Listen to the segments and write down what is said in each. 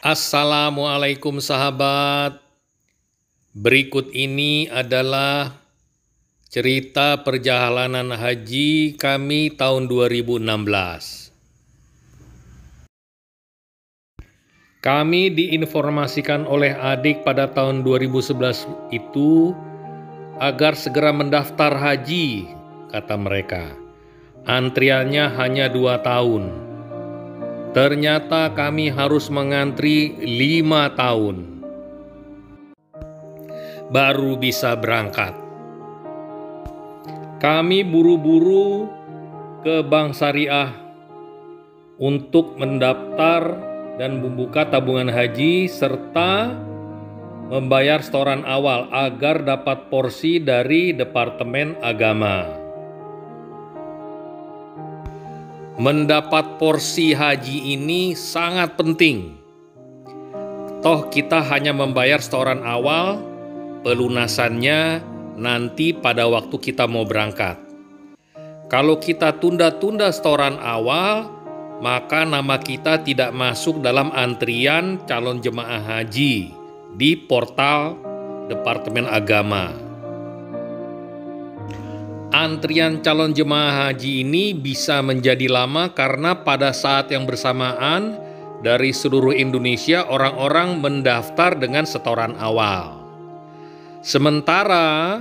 Assalamualaikum sahabat. Berikut ini adalah cerita perjalanan haji kami tahun 2016. Kami diinformasikan oleh adik pada tahun 2011 itu agar segera mendaftar haji, kata mereka. Antriannya hanya 2 tahun. Ternyata kami harus mengantri 5 tahun baru bisa berangkat. Kami buru-buru ke Bank Syariah untuk mendaftar dan membuka tabungan haji serta membayar setoran awal agar dapat porsi dari Departemen Agama. Mendapat porsi haji ini sangat penting. Toh kita hanya membayar setoran awal, pelunasannya nanti pada waktu kita mau berangkat. Kalau kita tunda-tunda setoran awal, maka nama kita tidak masuk dalam antrian calon jemaah haji di portal Departemen Agama. Antrian calon jemaah haji ini bisa menjadi lama karena pada saat yang bersamaan dari seluruh Indonesia orang-orang mendaftar dengan setoran awal. Sementara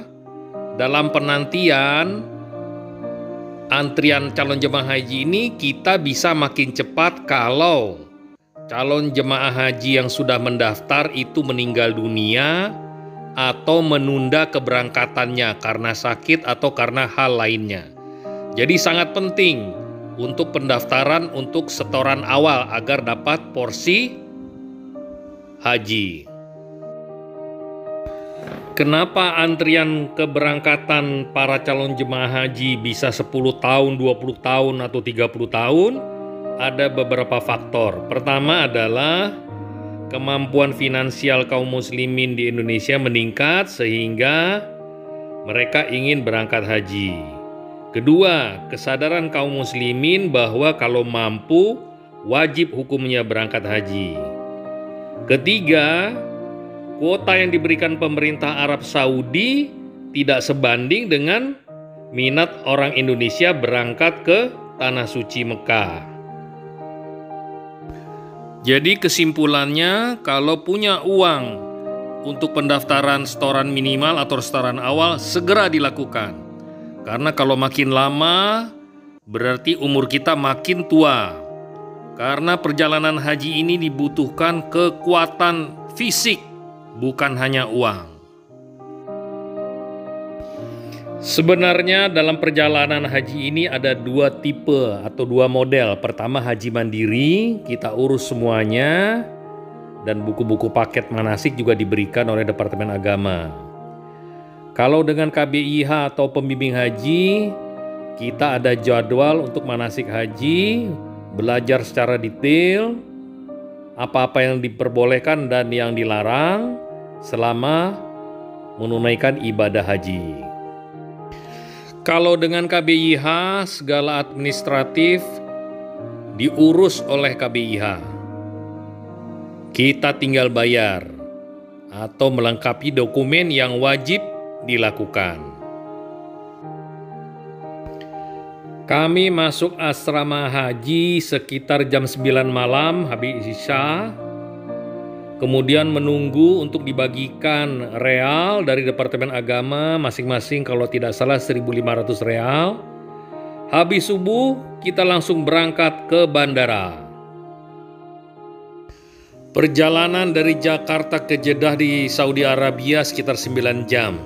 dalam penantian antrian calon jemaah haji ini kita bisa makin cepat kalau calon jemaah haji yang sudah mendaftar itu meninggal dunia atau menunda keberangkatannya karena sakit atau karena hal lainnya. Jadi sangat penting untuk pendaftaran untuk setoran awal agar dapat porsi haji. Kenapa antrian keberangkatan para calon jemaah haji bisa 10 tahun, 20 tahun, atau 30 tahun? Ada beberapa faktor. Pertama adalah kemampuan finansial kaum muslimin di Indonesia meningkat sehingga mereka ingin berangkat haji. Kedua, kesadaran kaum muslimin bahwa kalau mampu, wajib hukumnya berangkat haji. Ketiga, kuota yang diberikan pemerintah Arab Saudi tidak sebanding dengan minat orang Indonesia berangkat ke Tanah Suci Mekah. Jadi kesimpulannya, kalau punya uang untuk pendaftaran setoran minimal atau setoran awal, segera dilakukan. Karena kalau makin lama, berarti umur kita makin tua. Karena perjalanan haji ini dibutuhkan kekuatan fisik, bukan hanya uang. Sebenarnya dalam perjalanan haji ini ada 2 tipe atau 2 model. Pertama, haji mandiri, kita urus semuanya, dan buku-buku paket manasik juga diberikan oleh Departemen Agama. Kalau dengan KBIH atau pembimbing haji, kita ada jadwal untuk manasik haji, belajar secara detail, apa-apa yang diperbolehkan dan yang dilarang selama menunaikan ibadah haji. Kalau dengan KBIH, segala administratif diurus oleh KBIH. Kita tinggal bayar atau melengkapi dokumen yang wajib dilakukan. Kami masuk asrama haji sekitar jam 9 malam habis isya. Kemudian menunggu untuk dibagikan real dari Departemen Agama, masing-masing kalau tidak salah 1.500 real. Habis subuh kita langsung berangkat ke bandara. Perjalanan dari Jakarta ke Jeddah di Saudi Arabia sekitar 9 jam.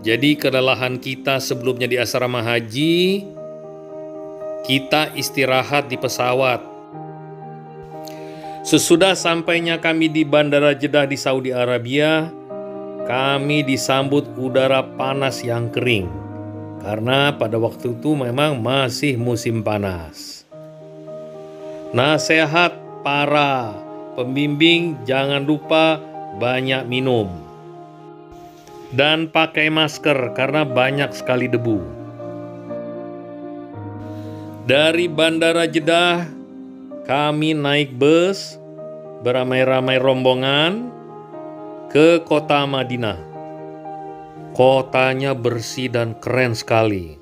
Jadi kelelahan kita sebelumnya di asrama haji, kita istirahat di pesawat. Sesudah sampainya kami di Bandara Jeddah di Saudi Arabia, kami disambut udara panas yang kering. Karena pada waktu itu memang masih musim panas. Nasihat para pembimbing, jangan lupa banyak minum. Dan pakai masker karena banyak sekali debu. Dari Bandara Jeddah, kami naik bus beramai-ramai rombongan ke kota Madinah. Kotanya bersih dan keren sekali.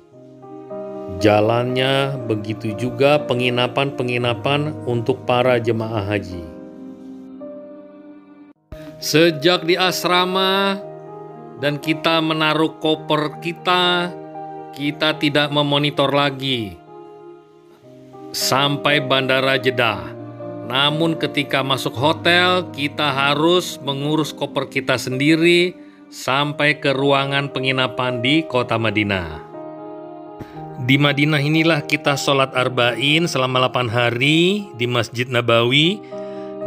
Jalannya, begitu juga penginapan-penginapan untuk para jemaah haji. Sejak di asrama dan kita menaruh koper kita tidak memonitor lagi sampai bandara Jeddah. Namun ketika masuk hotel, kita harus mengurus koper kita sendiri sampai ke ruangan penginapan di kota Madinah. Di Madinah inilah kita sholat arba'in selama 8 hari di Masjid Nabawi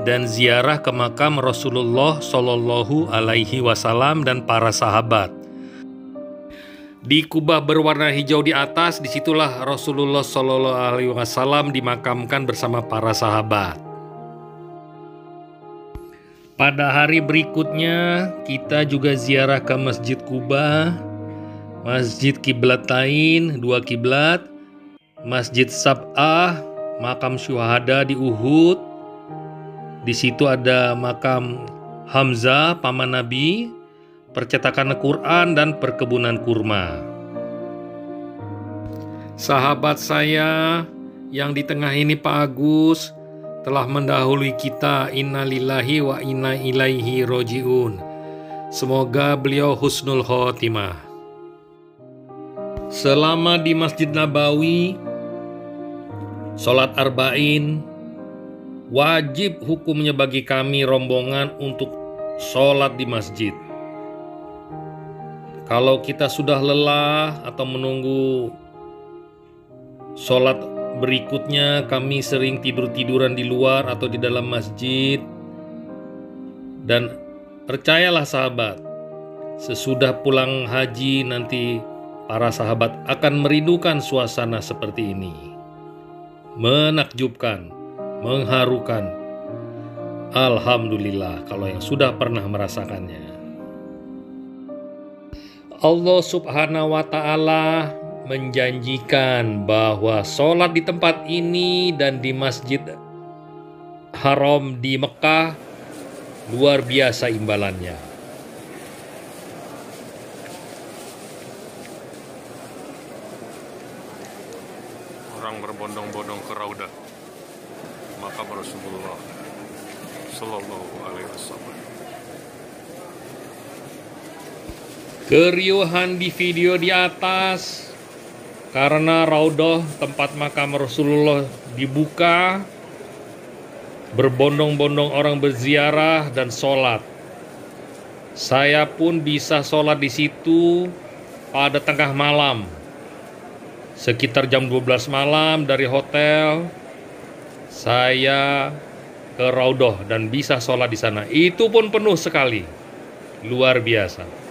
dan ziarah ke makam Rasulullah Shallallahu Alaihi Wasallam dan para sahabat. Di kubah berwarna hijau di atas, disitulah Rasulullah Shallallahu Alaihi Wasallam dimakamkan bersama para sahabat. Pada hari berikutnya, kita juga ziarah ke Masjid Kuba, Masjid Qiblatain, 2 kiblat, Masjid Sab'ah, makam syuhada di Uhud. Di situ ada makam Hamzah, paman Nabi, percetakan Al-Quran, dan perkebunan kurma. Sahabat saya yang di tengah ini, Pak Agus, telah mendahului kita. Innalillahi wa inna ilaihi roji'un. Semoga beliau husnul khotimah. Selama di Masjid Nabawi, sholat arba'in, wajib hukumnya bagi kami rombongan untuk sholat di masjid. Kalau kita sudah lelah atau menunggu sholat berikutnya, kami sering tidur-tiduran di luar atau di dalam masjid. Dan percayalah sahabat, sesudah pulang haji nanti para sahabat akan merindukan suasana seperti ini. Menakjubkan, mengharukan. Alhamdulillah kalau yang sudah pernah merasakannya. Allah Subhanahu wa Ta'ala menjanjikan bahwa sholat di tempat ini dan di Masjid Haram di Mekah luar biasa imbalannya. Orang berbondong-bondong ke Raudah makam Rasulullah Sallallahu Alaihi Wasallam. Keriuhan di video di atas karena Raudhah tempat makam Rasulullah dibuka, berbondong-bondong orang berziarah dan sholat. Saya pun bisa sholat di situ pada tengah malam, sekitar jam 12 malam dari hotel. Saya ke Raudhah dan bisa sholat di sana. Itu pun penuh sekali, luar biasa.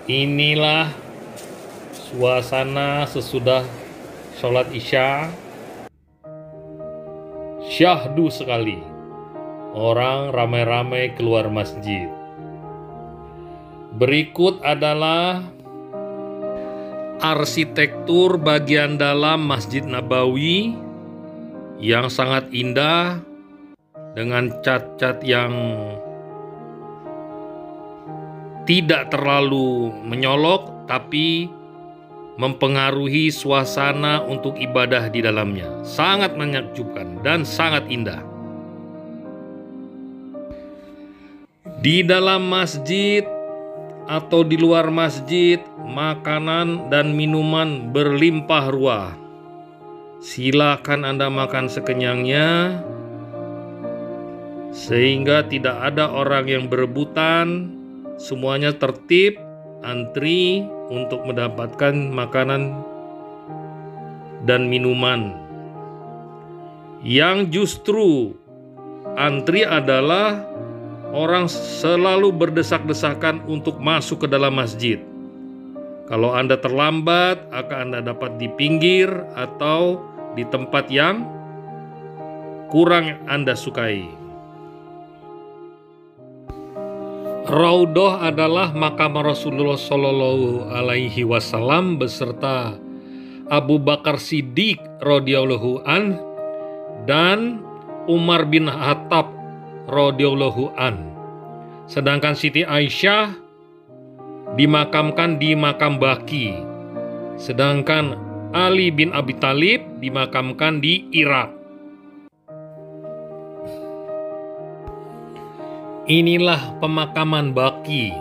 Inilah suasana sesudah sholat isya. Syahdu sekali. Orang ramai-ramai keluar masjid. Berikut adalah arsitektur bagian dalam Masjid Nabawi yang sangat indah dengan cat-cat yang tidak terlalu menyolok tapi mempengaruhi suasana untuk ibadah di dalamnya. Sangat menakjubkan dan sangat indah. Di dalam masjid atau di luar masjid, makanan dan minuman berlimpah ruah. Silakan Anda makan sekenyangnya, sehingga tidak ada orang yang berebutan. Semuanya tertib, antri untuk mendapatkan makanan dan minuman. Yang justru antri adalah orang selalu berdesak-desakan untuk masuk ke dalam masjid. Kalau Anda terlambat, akan Anda dapat di pinggir atau di tempat yang kurang Anda sukai. Raudhah adalah makam Rasulullah Shallallahu Alaihi Wasallam beserta Abu Bakar Siddiq radhiyallahu an dan Umar bin Khattab radhiyallahu an. Sedangkan Siti Aisyah dimakamkan di makam Baqi. Sedangkan Ali bin Abi Thalib dimakamkan di Irak. Inilah pemakaman Baqi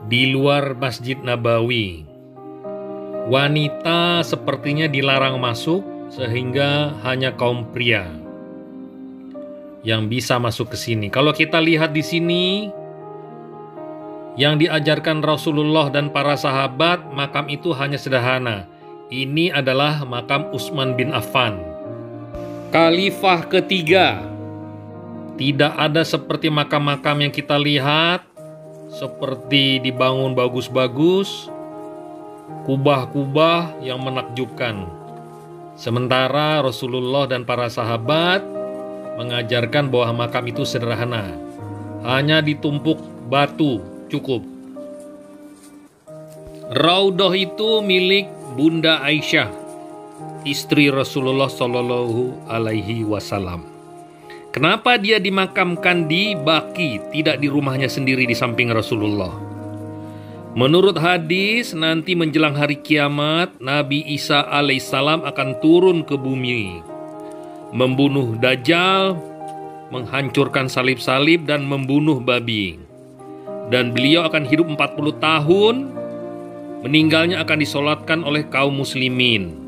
di luar Masjid Nabawi. Wanita sepertinya dilarang masuk sehingga hanya kaum pria yang bisa masuk ke sini. Kalau kita lihat di sini yang diajarkan Rasulullah dan para sahabat, makam itu hanya sederhana. Ini adalah makam Utsman bin Affan, Khalifah ketiga. Tidak ada seperti makam-makam yang kita lihat, seperti dibangun bagus-bagus, kubah-kubah yang menakjubkan. Sementara Rasulullah dan para sahabat mengajarkan bahwa makam itu sederhana, hanya ditumpuk batu cukup. Raudhah itu milik Bunda Aisyah, istri Rasulullah Shallallahu Alaihi Wasallam. Kenapa dia dimakamkan di Baqi, tidak di rumahnya sendiri di samping Rasulullah? Menurut hadis, nanti menjelang hari kiamat, Nabi Isa alaihissalam akan turun ke bumi, membunuh Dajjal, menghancurkan salib-salib, dan membunuh babi. Dan beliau akan hidup 40 tahun, meninggalnya akan disolatkan oleh kaum muslimin.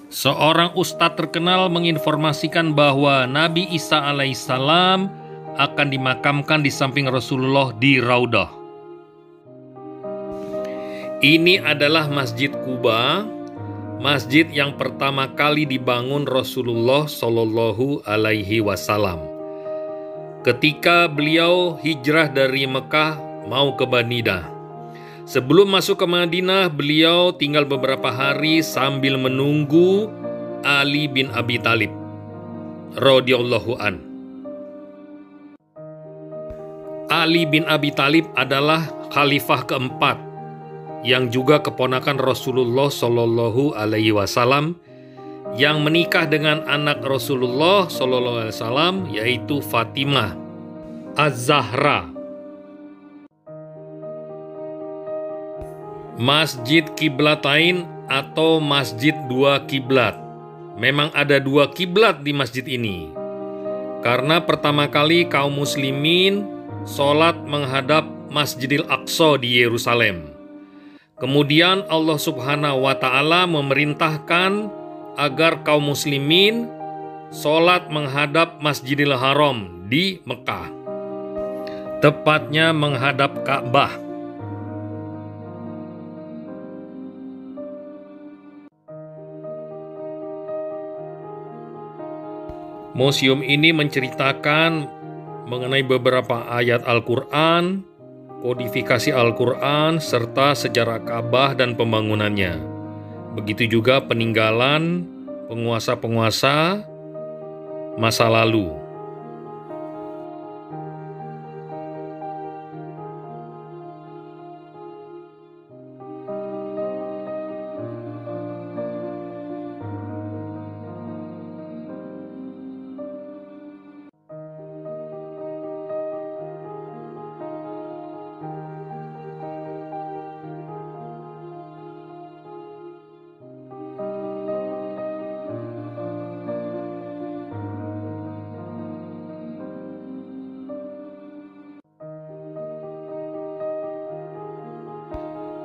Seorang ustadz terkenal menginformasikan bahwa Nabi Isa alaihissalam akan dimakamkan di samping Rasulullah di Raudhah. Ini adalah Masjid Quba, masjid yang pertama kali dibangun Rasulullah Shallallahu Alaihi Wasallam. Ketika beliau hijrah dari Mekah mau ke Madinah. Sebelum masuk ke Madinah, beliau tinggal beberapa hari sambil menunggu Ali bin Abi Thalib radhiyallahu an. Ali bin Abi Thalib adalah khalifah keempat yang juga keponakan Rasulullah Shallallahu Alaihi Wasallam yang menikah dengan anak Rasulullah Shallallahu Alaihi Wasallam, yaitu Fatimah Az-Zahra. Masjid Qiblatain atau Masjid Dua Kiblat. Memang ada dua kiblat di masjid ini. Karena pertama kali kaum muslimin sholat menghadap Masjidil Aqsa di Yerusalem. Kemudian Allah Subhanahu wa Ta'ala memerintahkan agar kaum muslimin sholat menghadap Masjidil Haram di Mekah, tepatnya menghadap Ka'bah. Museum ini menceritakan mengenai beberapa ayat Al-Quran, kodifikasi Al-Quran, serta sejarah Ka'bah dan pembangunannya. Begitu juga peninggalan penguasa-penguasa masa lalu.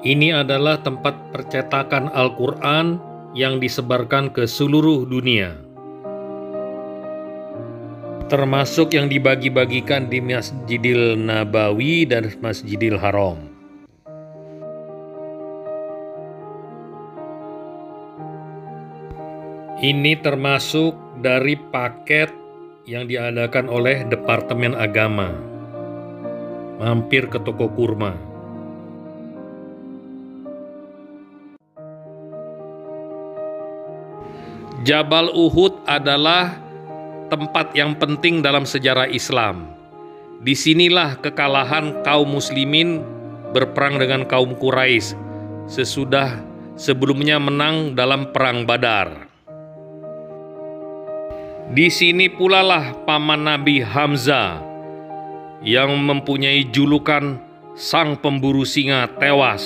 Ini adalah tempat percetakan Al-Quran yang disebarkan ke seluruh dunia, termasuk yang dibagi-bagikan di Masjidil Nabawi dan Masjidil Haram. Ini termasuk dari paket yang diadakan oleh Departemen Agama. Mampir ke toko kurma. Jabal Uhud adalah tempat yang penting dalam sejarah Islam. Disinilah kekalahan kaum muslimin berperang dengan kaum Quraisy sebelumnya menang dalam perang Badar. Di sini pula lah paman Nabi Hamzah yang mempunyai julukan sang pemburu singa tewas,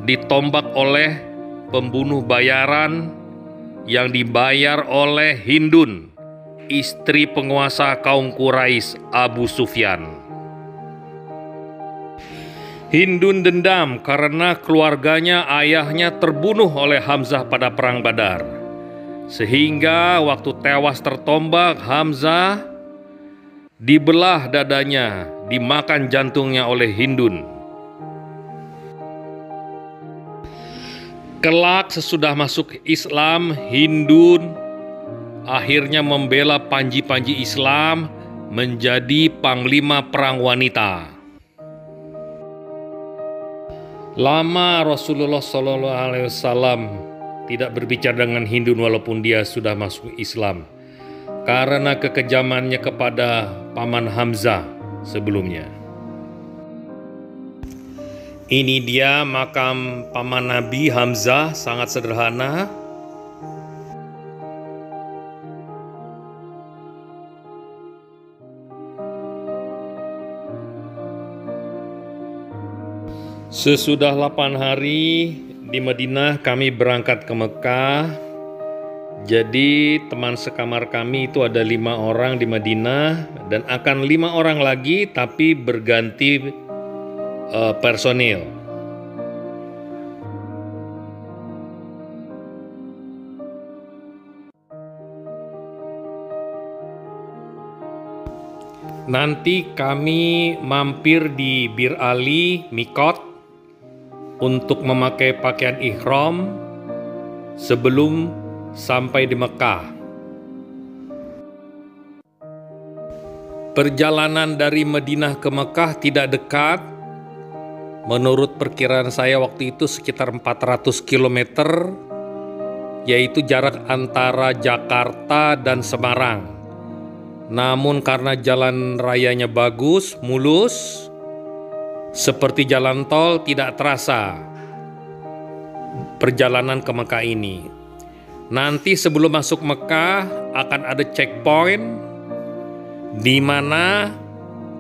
ditombak oleh pembunuh bayaran yang dibayar oleh Hindun, istri penguasa kaum Quraisy Abu Sufyan. Hindun dendam karena keluarganya ayahnya terbunuh oleh Hamzah pada perang Badar. Sehingga waktu tewas tertombak, Hamzah dibelah dadanya, dimakan jantungnya oleh Hindun. Kelak sesudah masuk Islam, Hindun akhirnya membela panji-panji Islam menjadi panglima perang wanita. Lama Rasulullah SAW tidak berbicara dengan Hindun walaupun dia sudah masuk Islam karena kekejamannya kepada paman Hamzah sebelumnya. Ini dia makam paman Nabi Hamzah, sangat sederhana. Sesudah 8 hari di Madinah, kami berangkat ke Mekah. Jadi teman sekamar kami itu ada 5 orang di Madinah dan akan 5 orang lagi tapi berganti personil. Nanti kami mampir di Bir Ali Mikot untuk memakai pakaian ihram sebelum sampai di Mekah. Perjalanan dari Madinah ke Mekah tidak dekat. Menurut perkiraan saya waktu itu sekitar 400 km, yaitu jarak antara Jakarta dan Semarang. Namun karena jalan rayanya bagus, mulus, seperti jalan tol, tidak terasa perjalanan ke Mekah ini. Nanti sebelum masuk Mekah akan ada checkpoint di mana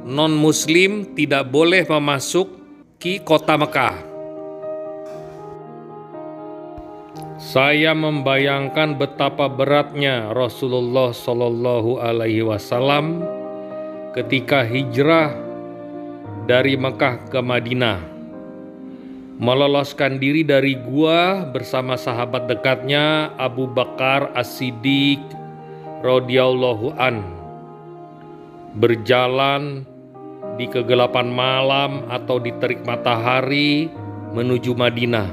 non-muslim tidak boleh memasuki kota Mekah. Saya membayangkan betapa beratnya Rasulullah Shallallahu Alaihi Wasallam ketika hijrah dari Mekah ke Madinah, meloloskan diri dari gua bersama sahabat dekatnya Abu Bakar As-Siddiq radhiyallahu an, berjalan di kegelapan malam atau di terik matahari menuju Madinah.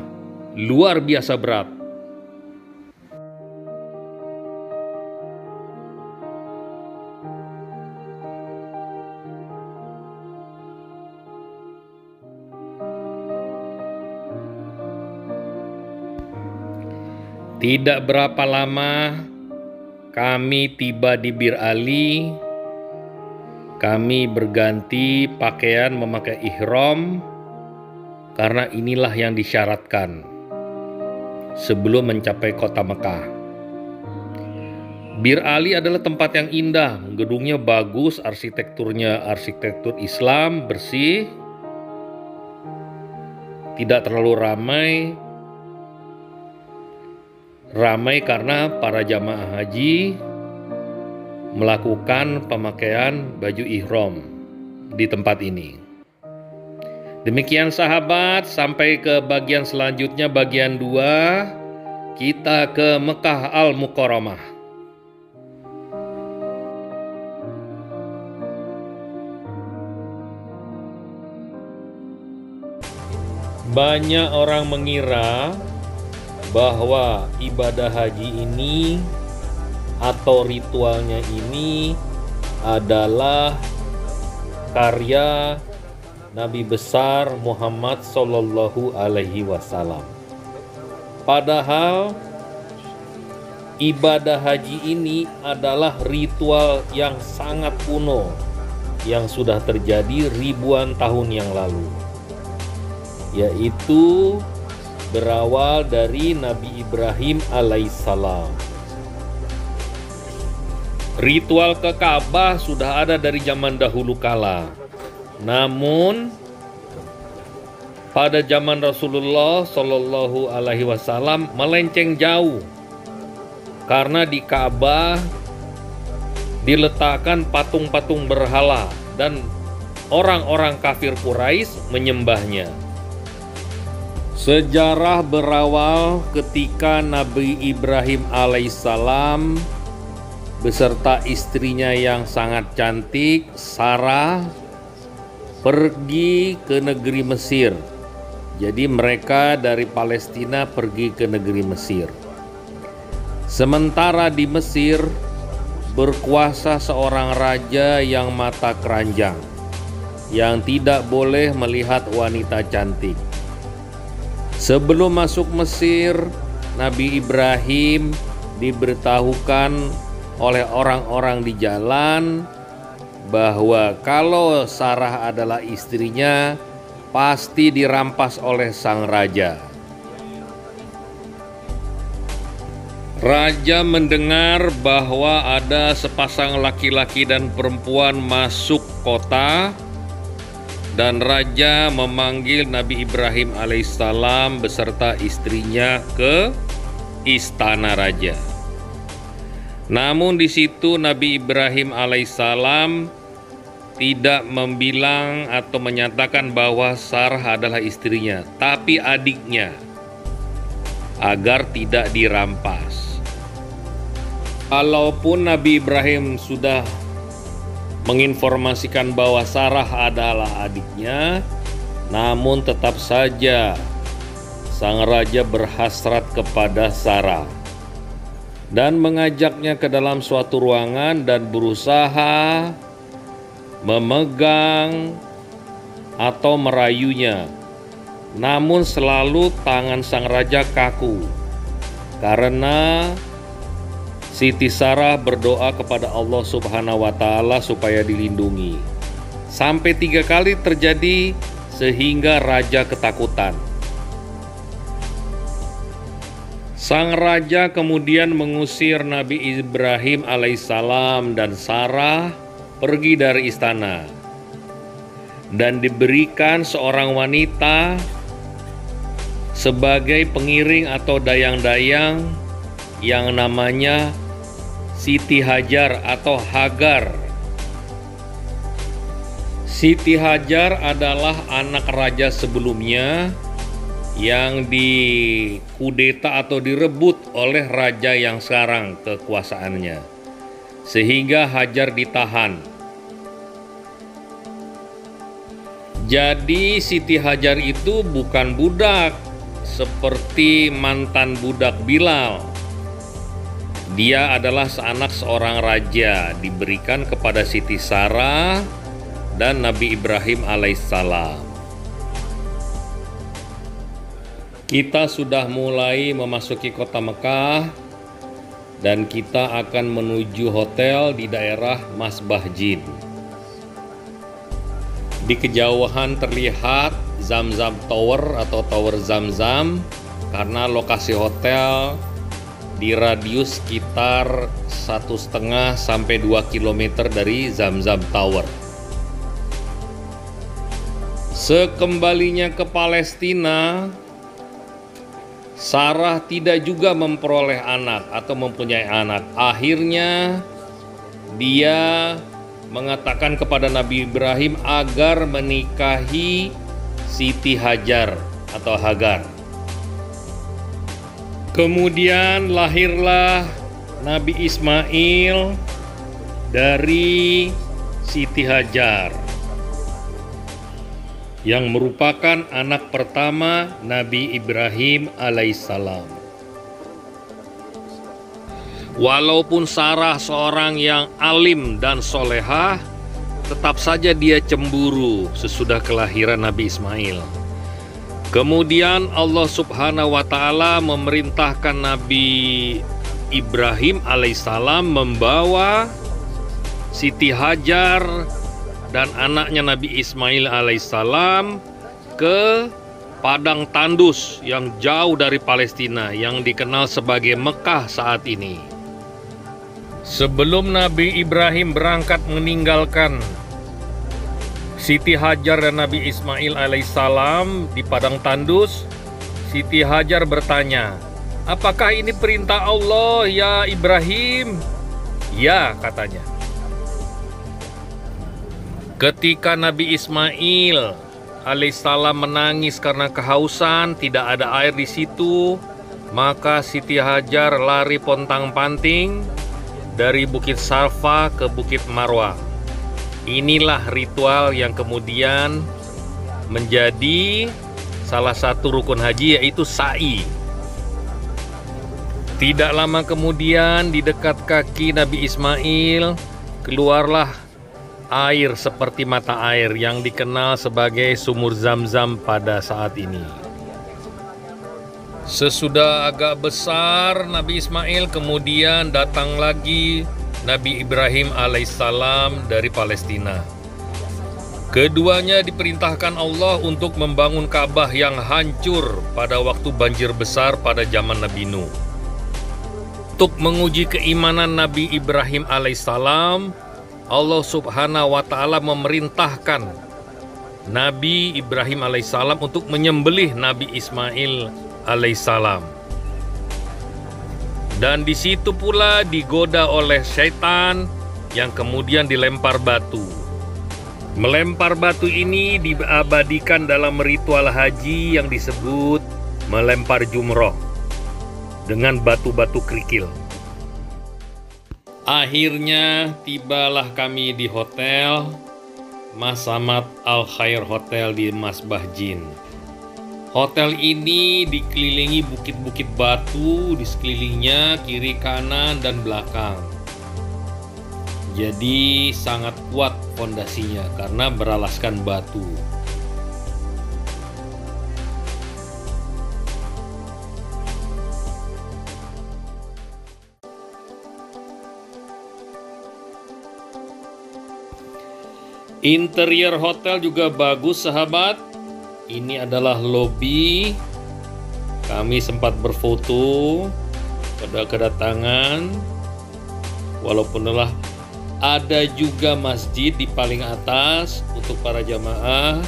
Luar biasa berat. Tidak berapa lama kami tiba di Bir Ali. Kami berganti pakaian memakai ihram karena inilah yang disyaratkan sebelum mencapai kota Mekah. Bir Ali adalah tempat yang indah, gedungnya bagus, arsitekturnya arsitektur Islam, bersih, tidak terlalu ramai karena para jamaah haji melakukan pemakaian baju ihram di tempat ini. Demikian sahabat, sampai ke bagian selanjutnya, bagian 2, kita ke Mekah Al-Mukarramah. Banyak orang mengira bahwa ibadah haji ini atau ritualnya ini adalah karya Nabi besar Muhammad Sallallahu Alaihi Wasallam. Padahal ibadah haji ini adalah ritual yang sangat kuno, yang sudah terjadi ribuan tahun yang lalu, yaitu berawal dari Nabi Ibrahim alaihissalam. Ritual ke Ka'bah sudah ada dari zaman dahulu kala. Namun pada zaman Rasulullah Shallallahu Alaihi Wasallam melenceng jauh, karena di Ka'bah diletakkan patung-patung berhala dan orang-orang kafir Quraisy menyembahnya. Sejarah berawal ketika Nabi Ibrahim alaihissalam beserta istrinya yang sangat cantik, Sarah, pergi ke negeri Mesir. Jadi mereka dari Palestina pergi ke negeri Mesir. Sementara di Mesir berkuasa seorang raja yang mata keranjang, yang tidak boleh melihat wanita cantik. Sebelum masuk Mesir, Nabi Ibrahim diberitahukan oleh orang-orang di jalan bahwa kalau Sarah adalah istrinya, pasti dirampas oleh sang raja. Raja mendengar bahwa ada sepasang laki-laki dan perempuan masuk kota, dan raja memanggil Nabi Ibrahim alaihissalam beserta istrinya ke istana raja. Namun di situ Nabi Ibrahim alaihissalam tidak membilang atau menyatakan bahwa Sarah adalah istrinya, tapi adiknya, agar tidak dirampas. Walaupun Nabi Ibrahim sudah menginformasikan bahwa Sarah adalah adiknya, namun tetap saja sang raja berhasrat kepada Sarah dan mengajaknya ke dalam suatu ruangan dan berusaha memegang atau merayunya. Namun selalu tangan sang raja kaku, karena Siti Sarah berdoa kepada Allah Subhanahu wa Ta'ala supaya dilindungi. Sampai 3 kali terjadi sehingga raja ketakutan. Sang raja kemudian mengusir Nabi Ibrahim alaihissalam dan Sarah pergi dari istana, dan diberikan seorang wanita sebagai pengiring atau dayang-dayang yang namanya Siti Hajar atau Hagar. Siti Hajar adalah anak raja sebelumnya yang dikudeta atau direbut oleh raja yang sekarang kekuasaannya, sehingga Hajar ditahan. Jadi Siti Hajar itu bukan budak seperti mantan budak Bilal. Dia adalah anak seorang raja, diberikan kepada Siti Sarah dan Nabi Ibrahim alaihissalam. Kita sudah mulai memasuki kota Mekah dan kita akan menuju hotel di daerah Masbah Jin. Di kejauhan terlihat Zamzam Tower atau Tower Zamzam, karena lokasi hotel di radius sekitar 1,5 sampai 2 km dari Zamzam Tower. Sekembalinya ke Palestina, Sarah tidak juga memperoleh anak atau mempunyai anak. Akhirnya dia mengatakan kepada Nabi Ibrahim agar menikahi Siti Hajar atau Hagar. Kemudian lahirlah Nabi Ismail dari Siti Hajar, yang merupakan anak pertama Nabi Ibrahim alaihissalam. Walaupun Sarah seorang yang alim dan solehah, tetap saja dia cemburu sesudah kelahiran Nabi Ismail. Kemudian Allah Subhanahu wa Ta'ala memerintahkan Nabi Ibrahim alaihissalam membawa Siti Hajar dan anaknya Nabi Ismail alaihissalam ke padang tandus yang jauh dari Palestina yang dikenal sebagai Mekah saat ini. Sebelum Nabi Ibrahim berangkat meninggalkan Siti Hajar dan Nabi Ismail alaihissalam di padang tandus, Siti Hajar bertanya, "Apakah ini perintah Allah ya Ibrahim?" "Ya," katanya. Ketika Nabi Ismail alaihissalam menangis karena kehausan, tidak ada air di situ, maka Siti Hajar lari pontang-panting dari Bukit Safa ke Bukit Marwah. Inilah ritual yang kemudian menjadi salah satu rukun haji, yaitu sa'i. Tidak lama kemudian di dekat kaki Nabi Ismail keluarlah air seperti mata air yang dikenal sebagai sumur Zam-Zam pada saat ini. Sesudah agak besar Nabi Ismail, kemudian datang lagi Nabi Ibrahim alaihissalam dari Palestina. Keduanya diperintahkan Allah untuk membangun Ka'bah yang hancur pada waktu banjir besar pada zaman Nabi Nuh. Untuk menguji keimanan Nabi Ibrahim alaihissalam, Allah subhanahu wa ta'ala memerintahkan Nabi Ibrahim alaihissalam untuk menyembelih Nabi Ismail alaihissalam. Dan di situ pula digoda oleh syaitan yang kemudian dilempar batu. Melempar batu ini diabadikan dalam ritual haji yang disebut melempar jumroh dengan batu-batu kerikil. Akhirnya tibalah kami di hotel Masamat Al Khair Hotel di Masbah Jin. Hotel ini dikelilingi bukit-bukit batu di sekelilingnya, kiri, kanan, dan belakang. Jadi sangat kuat fondasinya karena beralaskan batu. Interior hotel juga bagus, sahabat. Ini adalah lobi. Kami sempat berfoto pada kedatangan. Walaupun telah ada juga masjid di paling atas untuk para jamaah.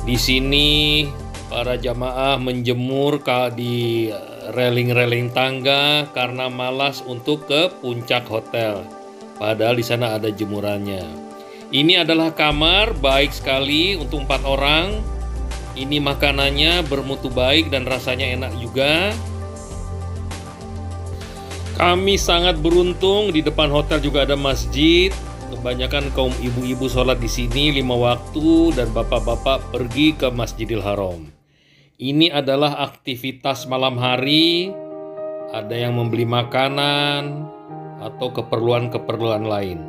Di sini para jamaah menjemur di railing-railing tangga karena malas untuk ke puncak hotel. Padahal di sana ada jemurannya. Ini adalah kamar baik sekali untuk 4 orang. Ini makanannya bermutu baik dan rasanya enak juga. Kami sangat beruntung, di depan hotel juga ada masjid. Kebanyakan kaum ibu-ibu sholat di sini 5 waktu dan bapak-bapak pergi ke Masjidil Haram. Ini adalah aktivitas malam hari. Ada yang membeli makanan atau keperluan-keperluan lain.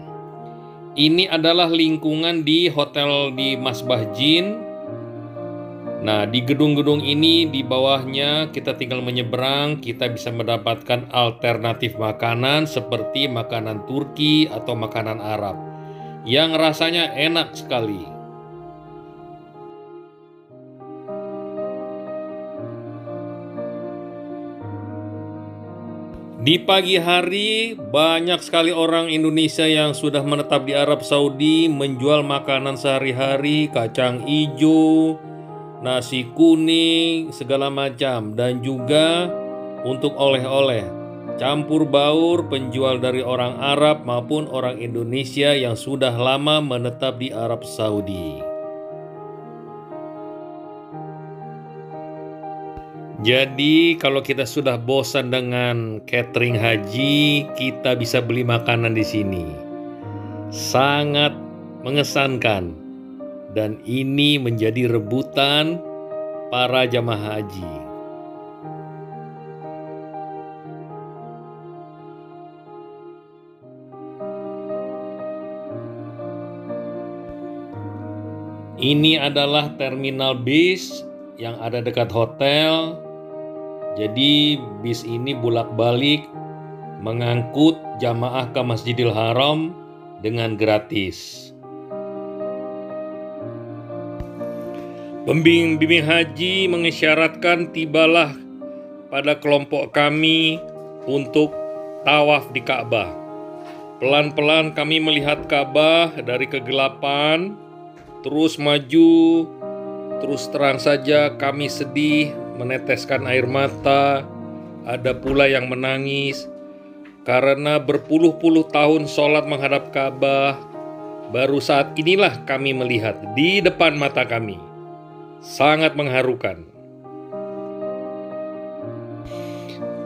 Ini adalah lingkungan di hotel di Masbah Jin. Nah, di gedung-gedung ini di bawahnya kita tinggal menyeberang, kita bisa mendapatkan alternatif makanan seperti makanan Turki atau makanan Arab yang rasanya enak sekali. Di pagi hari, banyak sekali orang Indonesia yang sudah menetap di Arab Saudi menjual makanan sehari-hari, kacang hijau, nasi kuning, segala macam. Dan juga untuk oleh-oleh, campur baur penjual dari orang Arab maupun orang Indonesia yang sudah lama menetap di Arab Saudi. Jadi kalau kita sudah bosan dengan catering haji, kita bisa beli makanan di sini. Sangat mengesankan dan ini menjadi rebutan para jamaah haji. Ini adalah terminal bis yang ada dekat hotel. Jadi bis ini bolak-balik mengangkut jamaah ke Masjidil Haram dengan gratis. Pembimbing haji mengisyaratkan tibalah pada kelompok kami untuk tawaf di Ka'bah. Pelan-pelan kami melihat Ka'bah dari kegelapan, terus maju, terus terang saja kami sedih, meneteskan air mata, ada pula yang menangis, karena berpuluh-puluh tahun sholat menghadap Ka'bah, baru saat inilah kami melihat di depan mata kami. Sangat mengharukan.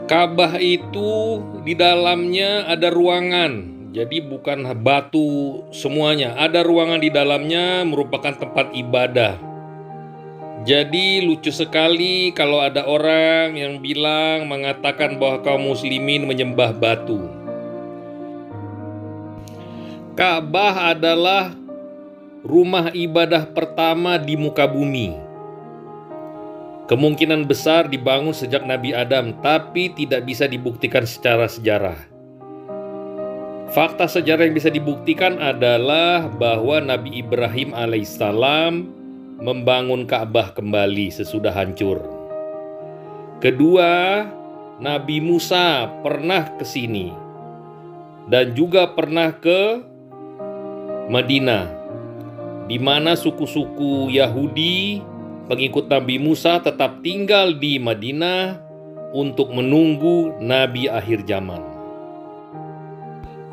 Ka'bah itu di dalamnya ada ruangan, jadi bukan batu semuanya. Ada ruangan di dalamnya merupakan tempat ibadah. Jadi lucu sekali kalau ada orang yang mengatakan bahwa kaum muslimin menyembah batu. Ka'bah adalah rumah ibadah pertama di muka bumi. Kemungkinan besar dibangun sejak Nabi Adam, tapi tidak bisa dibuktikan secara sejarah. Fakta sejarah yang bisa dibuktikan adalah bahwa Nabi Ibrahim alaihissalam membangun Ka'bah kembali sesudah hancur. Kedua, Nabi Musa pernah ke sini dan juga pernah ke Madinah, di mana suku-suku Yahudi pengikut Nabi Musa tetap tinggal di Madinah untuk menunggu Nabi akhir zaman.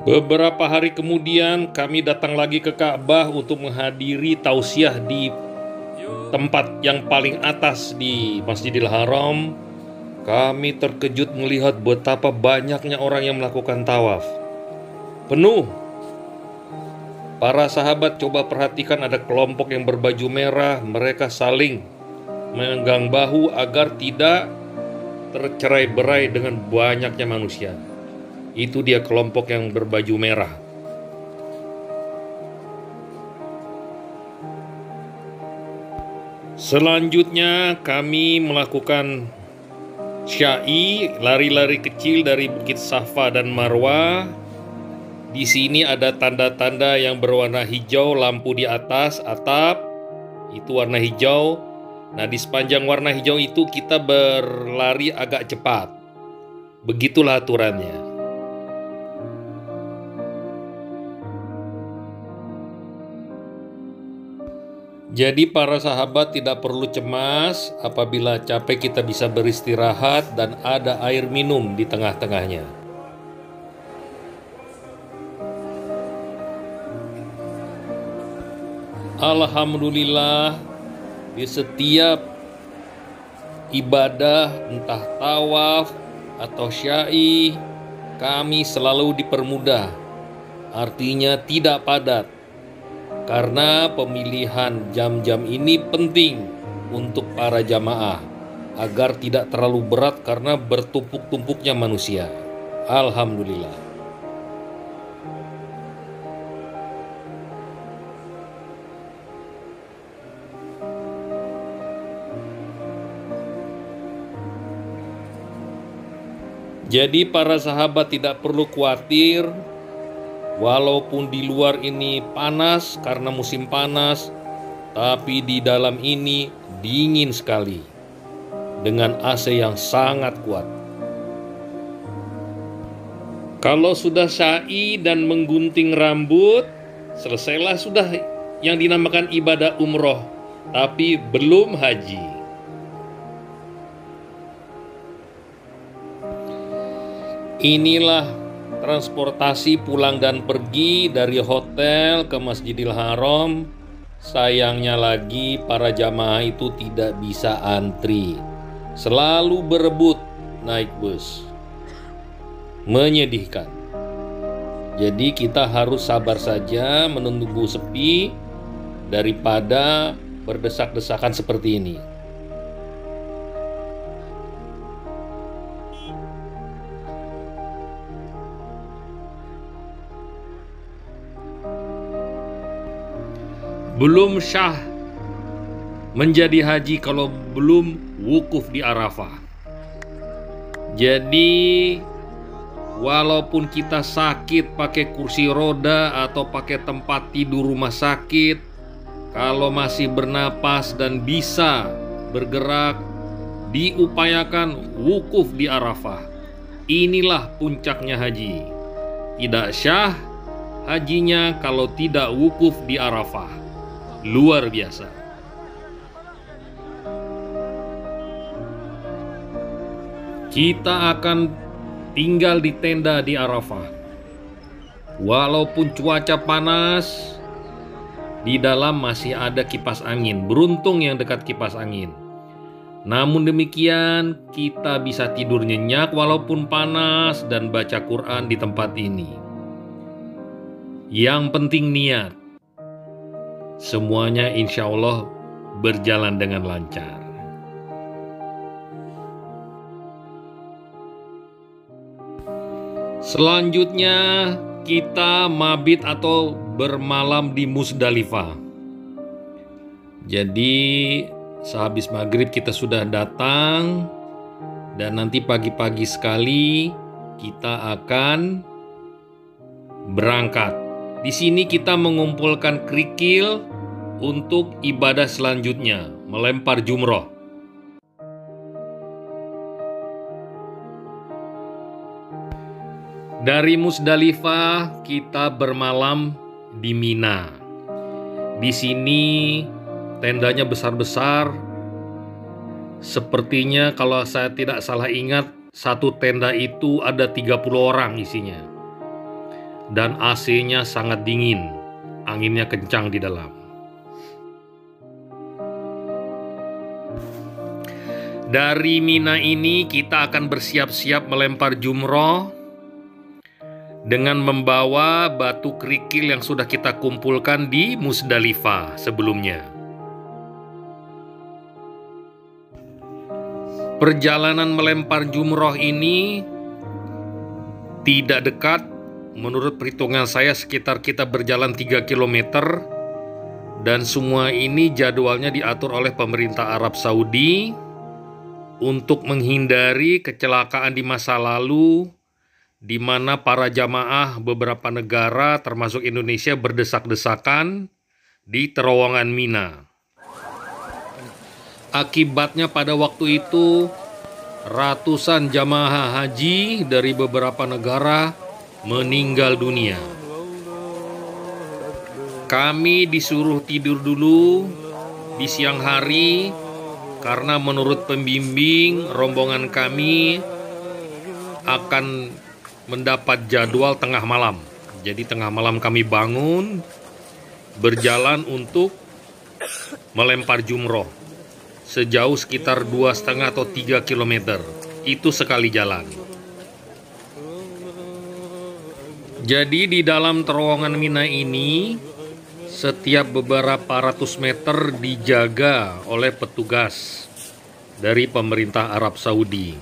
Beberapa hari kemudian kami datang lagi ke Ka'bah untuk menghadiri tausiah di tempat yang paling atas di Masjidil Haram. Kami terkejut melihat betapa banyaknya orang yang melakukan tawaf. Penuh. Para sahabat coba perhatikan, ada kelompok yang berbaju merah, mereka saling memegang bahu agar tidak tercerai-berai dengan banyaknya manusia. Itu dia kelompok yang berbaju merah. Selanjutnya kami melakukan sya'i, lari-lari kecil dari Bukit Safa dan Marwah. Di sini ada tanda-tanda yang berwarna hijau, lampu di atas atap itu warna hijau. Nah, di sepanjang warna hijau itu kita berlari agak cepat. Begitulah aturannya. Jadi para sahabat tidak perlu cemas, apabila capek kita bisa beristirahat dan ada air minum di tengah-tengahnya. Alhamdulillah, di setiap ibadah entah tawaf atau sya'i, kami selalu dipermudah. Artinya tidak padat. Karena pemilihan jam-jam ini penting untuk para jamaah agar tidak terlalu berat karena bertumpuk-tumpuknya manusia. Alhamdulillah. Jadi para sahabat tidak perlu khawatir, walaupun di luar ini panas karena musim panas, tapi di dalam ini dingin sekali dengan AC yang sangat kuat. Kalau sudah sya'i dan menggunting rambut, selesailah sudah yang dinamakan ibadah umroh, tapi belum haji. Inilah transportasi pulang dan pergi dari hotel ke Masjidil Haram. Sayangnya lagi para jamaah itu tidak bisa antri, selalu berebut naik bus. Menyedihkan. Jadi kita harus sabar saja menunggu sepi daripada berdesak-desakan seperti ini. Belum syah menjadi haji kalau belum wukuf di Arafah. Jadi Walaupun kita sakit pakai kursi roda atau pakai tempat tidur rumah sakit, kalau masih bernapas dan bisa bergerak, diupayakan wukuf di Arafah. Inilah puncaknya haji. Tidak syah hajinya kalau tidak wukuf di Arafah. Luar biasa. Kita akan tinggal di tenda di Arafah. Walaupun cuaca panas, di dalam masih ada kipas angin. Beruntung yang dekat kipas angin. Namun demikian, kita bisa tidur nyenyak walaupun panas dan baca Quran di tempat ini. Yang penting niat. Semuanya insya Allah berjalan dengan lancar. Selanjutnya kita mabit atau bermalam di Musdalifah. Jadi sehabis maghrib kita sudah datang dan nanti pagi-pagi sekali kita akan berangkat. Di sini kita mengumpulkan kerikil untuk ibadah selanjutnya, melempar jumroh. Dari Musdalifah kita bermalam di Mina. Di sini tendanya besar-besar. Sepertinya kalau saya tidak salah ingat, satu tenda itu ada 30 orang isinya. Dan AC-nya sangat dingin, anginnya kencang di dalam. Dari Mina ini kita akan bersiap-siap melempar jumroh dengan membawa batu kerikil yang sudah kita kumpulkan di Musdalifah sebelumnya. Perjalanan melempar jumroh ini tidak dekat. Menurut perhitungan saya sekitar kita berjalan 3 km. Dan semua ini jadwalnya diatur oleh pemerintah Arab Saudi untuk menghindari kecelakaan di masa lalu, di mana para jamaah beberapa negara termasuk Indonesia berdesak-desakan di terowongan Mina. Akibatnya pada waktu itu ratusan jamaah haji dari beberapa negara meninggal dunia. Kami disuruh tidur dulu di siang hari karena menurut pembimbing rombongan kami akan mendapat jadwal tengah malam. Jadi tengah malam kami bangun, berjalan untuk melempar jumroh sejauh sekitar 2,5 atau 3 km. Itu sekali jalan. Jadi di dalam terowongan Mina ini setiap beberapa ratus meter dijaga oleh petugas dari pemerintah Arab Saudi.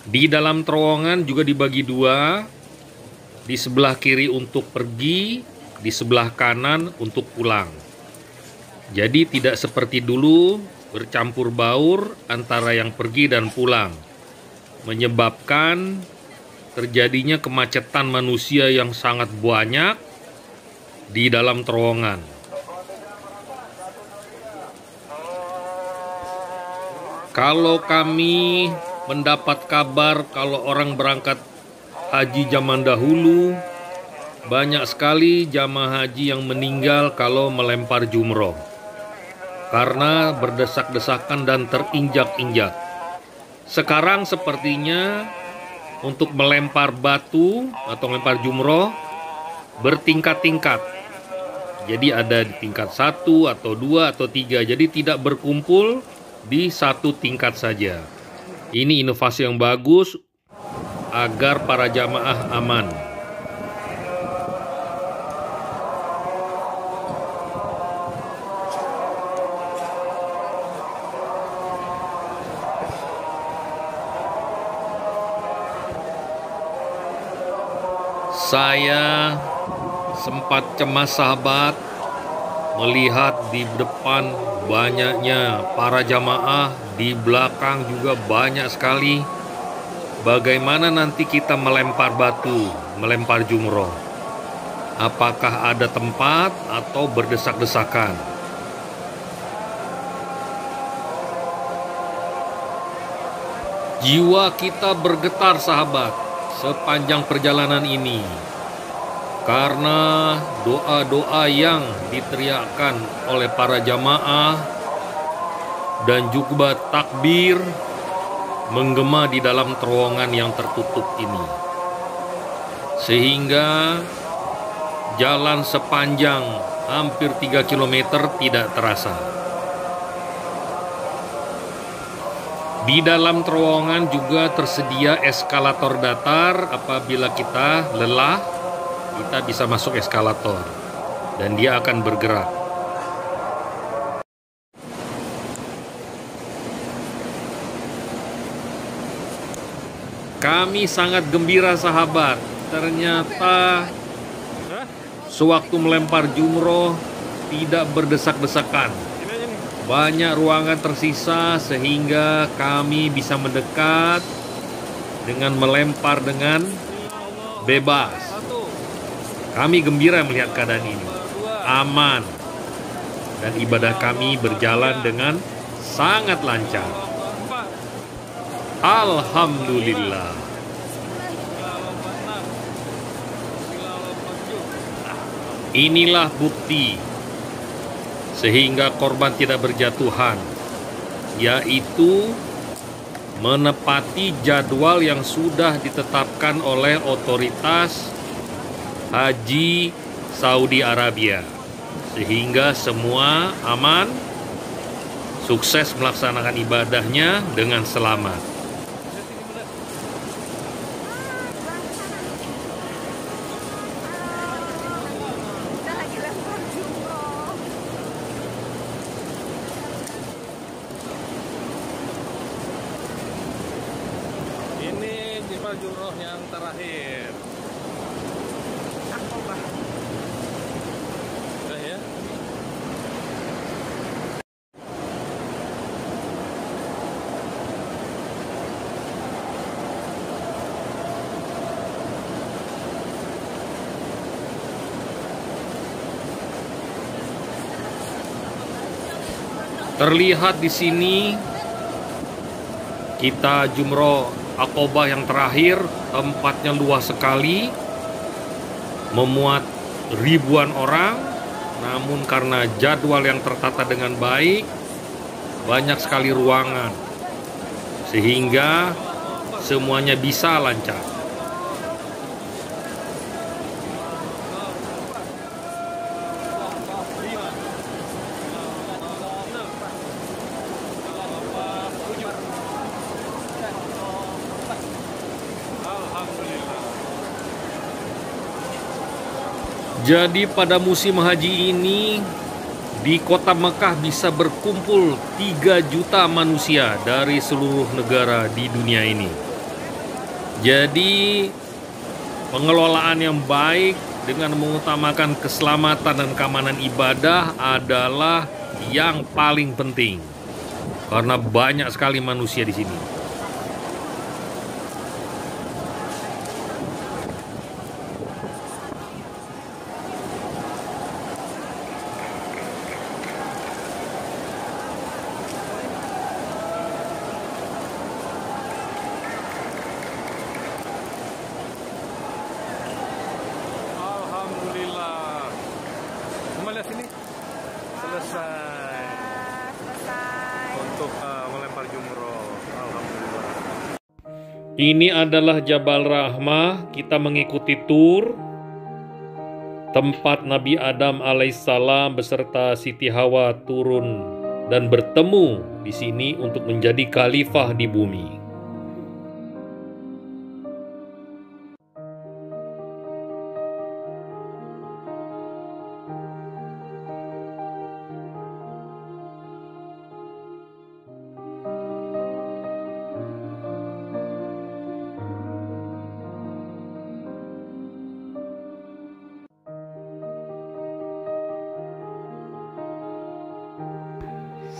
Di dalam terowongan juga dibagi dua, di sebelah kiri untuk pergi, di sebelah kanan untuk pulang. Jadi tidak seperti dulu bercampur baur antara yang pergi dan pulang, menyebabkan terjadinya kemacetan manusia yang sangat banyak di dalam terowongan. Kalau kami mendapat kabar kalau orang berangkat haji zaman dahulu, banyak sekali jamaah haji yang meninggal kalau melempar jumroh karena berdesak-desakan dan terinjak-injak. Sekarang sepertinya untuk melempar batu atau melempar jumroh bertingkat-tingkat. Jadi ada di tingkat 1 atau 2 atau 3. Jadi tidak berkumpul di satu tingkat saja. Ini inovasi yang bagus agar para jamaah aman. Saya sempat cemas sahabat melihat di depan banyaknya para jamaah, di belakang juga banyak sekali. bagaimana nanti kita melempar batu, melempar jumroh. Apakah ada tempat atau berdesak-desakan? Jiwa kita bergetar, sahabat, sepanjang perjalanan ini. Karena doa-doa yang diteriakkan oleh para jamaah dan juga takbir menggema di dalam terowongan yang tertutup ini. Sehingga jalan sepanjang hampir 3 km tidak terasa. Di dalam terowongan juga tersedia eskalator datar. Apabila kita lelah, kita bisa masuk eskalator dan dia akan bergerak. Kami sangat gembira, sahabat. Ternyata sewaktu melempar jumroh tidak berdesak-desakan. Banyak ruangan tersisa sehingga kami bisa mendekat dengan melempar dengan bebas. Kami gembira melihat keadaan ini. Aman. Dan ibadah kami berjalan dengan sangat lancar. Alhamdulillah. Inilah bukti sehingga korban tidak berjatuhan, yaitu menepati jadwal yang sudah ditetapkan oleh otoritas Haji Saudi Arabia, sehingga semua aman, sukses melaksanakan ibadahnya dengan selamat. Ini jumlah jumroh yang terakhir. Udah ya. Terlihat di sini kita jumroh Aqobah yang terakhir, tempatnya luas sekali, memuat ribuan orang, namun karena jadwal yang tertata dengan baik, banyak sekali ruangan, sehingga semuanya bisa lancar. Jadi pada musim haji ini di kota Mekah bisa berkumpul 3 juta manusia dari seluruh negara di dunia ini. Jadi pengelolaan yang baik dengan mengutamakan keselamatan dan keamanan ibadah adalah yang paling penting. Karena banyak sekali manusia di sini. Alhamdulillah. Kembali sini. Selesai. Untuk melempar jumroh. Alhamdulillah. Ini adalah Jabal Rahmah. Kita mengikuti tur tempat Nabi Adam alaihissalam beserta Siti Hawa turun dan bertemu di sini untuk menjadi khalifah di bumi.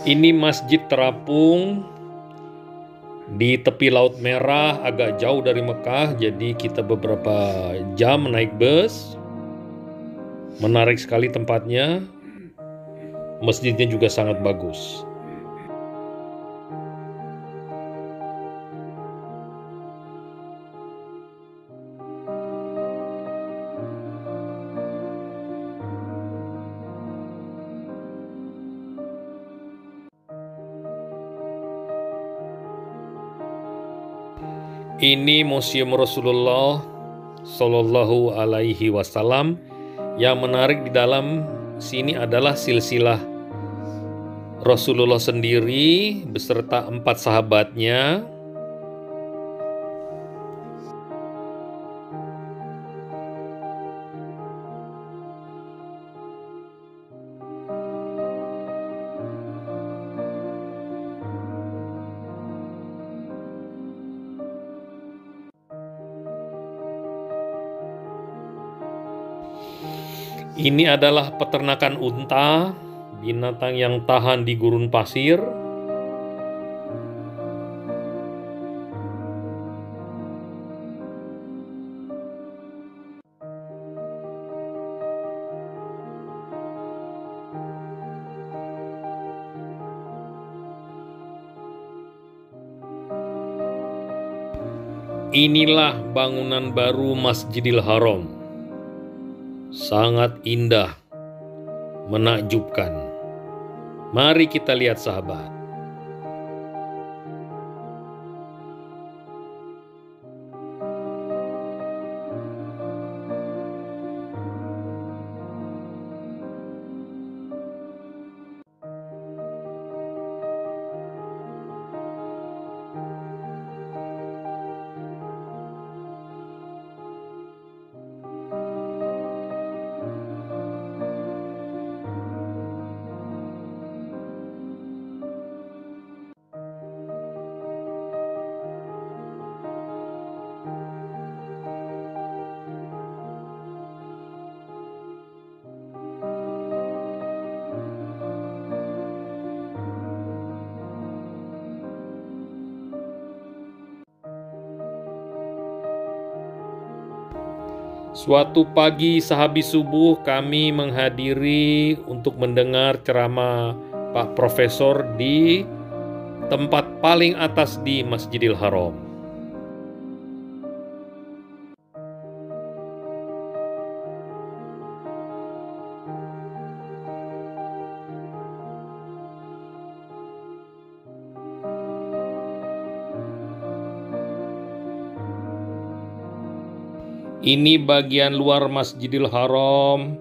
Ini masjid terapung di tepi Laut Merah, agak jauh dari Mekah, jadi kita beberapa jam naik bus. Menarik sekali tempatnya, masjidnya juga sangat bagus. Ini Museum Rasulullah Shallallahu Alaihi Wasallam. Yang menarik di dalam sini adalah silsilah Rasulullah sendiri beserta 4 sahabatnya. Ini adalah peternakan unta, binatang yang tahan di gurun pasir. Inilah bangunan baru Masjidil Haram. Sangat indah, menakjubkan. Mari kita lihat, sahabat. Suatu pagi sehabis subuh kami menghadiri untuk mendengar ceramah Pak Profesor di tempat paling atas di Masjidil Haram. Ini bagian luar Masjidil Haram.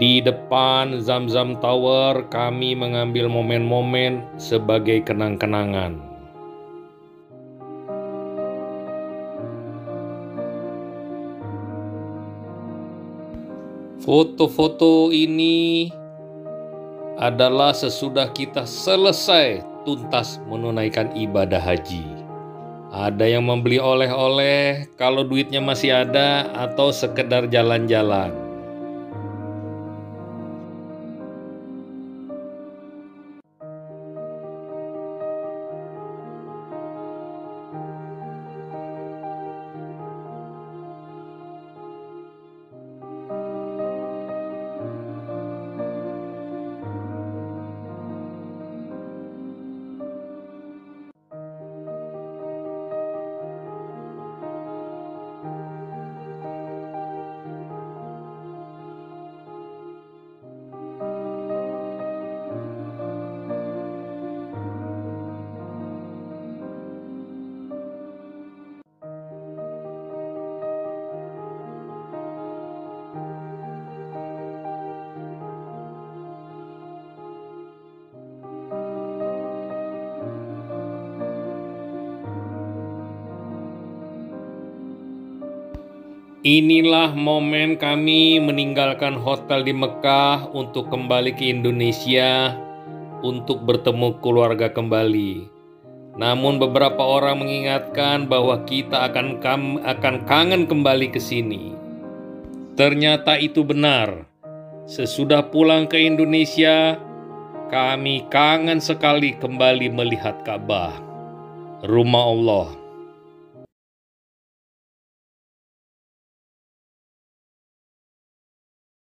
Di depan Zamzam Tower kami mengambil momen-momen sebagai kenang-kenangan. Foto-foto ini adalah sesudah kita selesai tuntas menunaikan ibadah haji. Ada yang membeli oleh-oleh kalau duitnya masih ada atau sekedar jalan-jalan. Inilah momen kami meninggalkan hotel di Mekah untuk kembali ke Indonesia untuk bertemu keluarga kembali. Namun beberapa orang mengingatkan bahwa kita akan kangen kembali ke sini. Ternyata itu benar. Sesudah pulang ke Indonesia, kami kangen sekali kembali melihat Ka'bah. rumah Allah.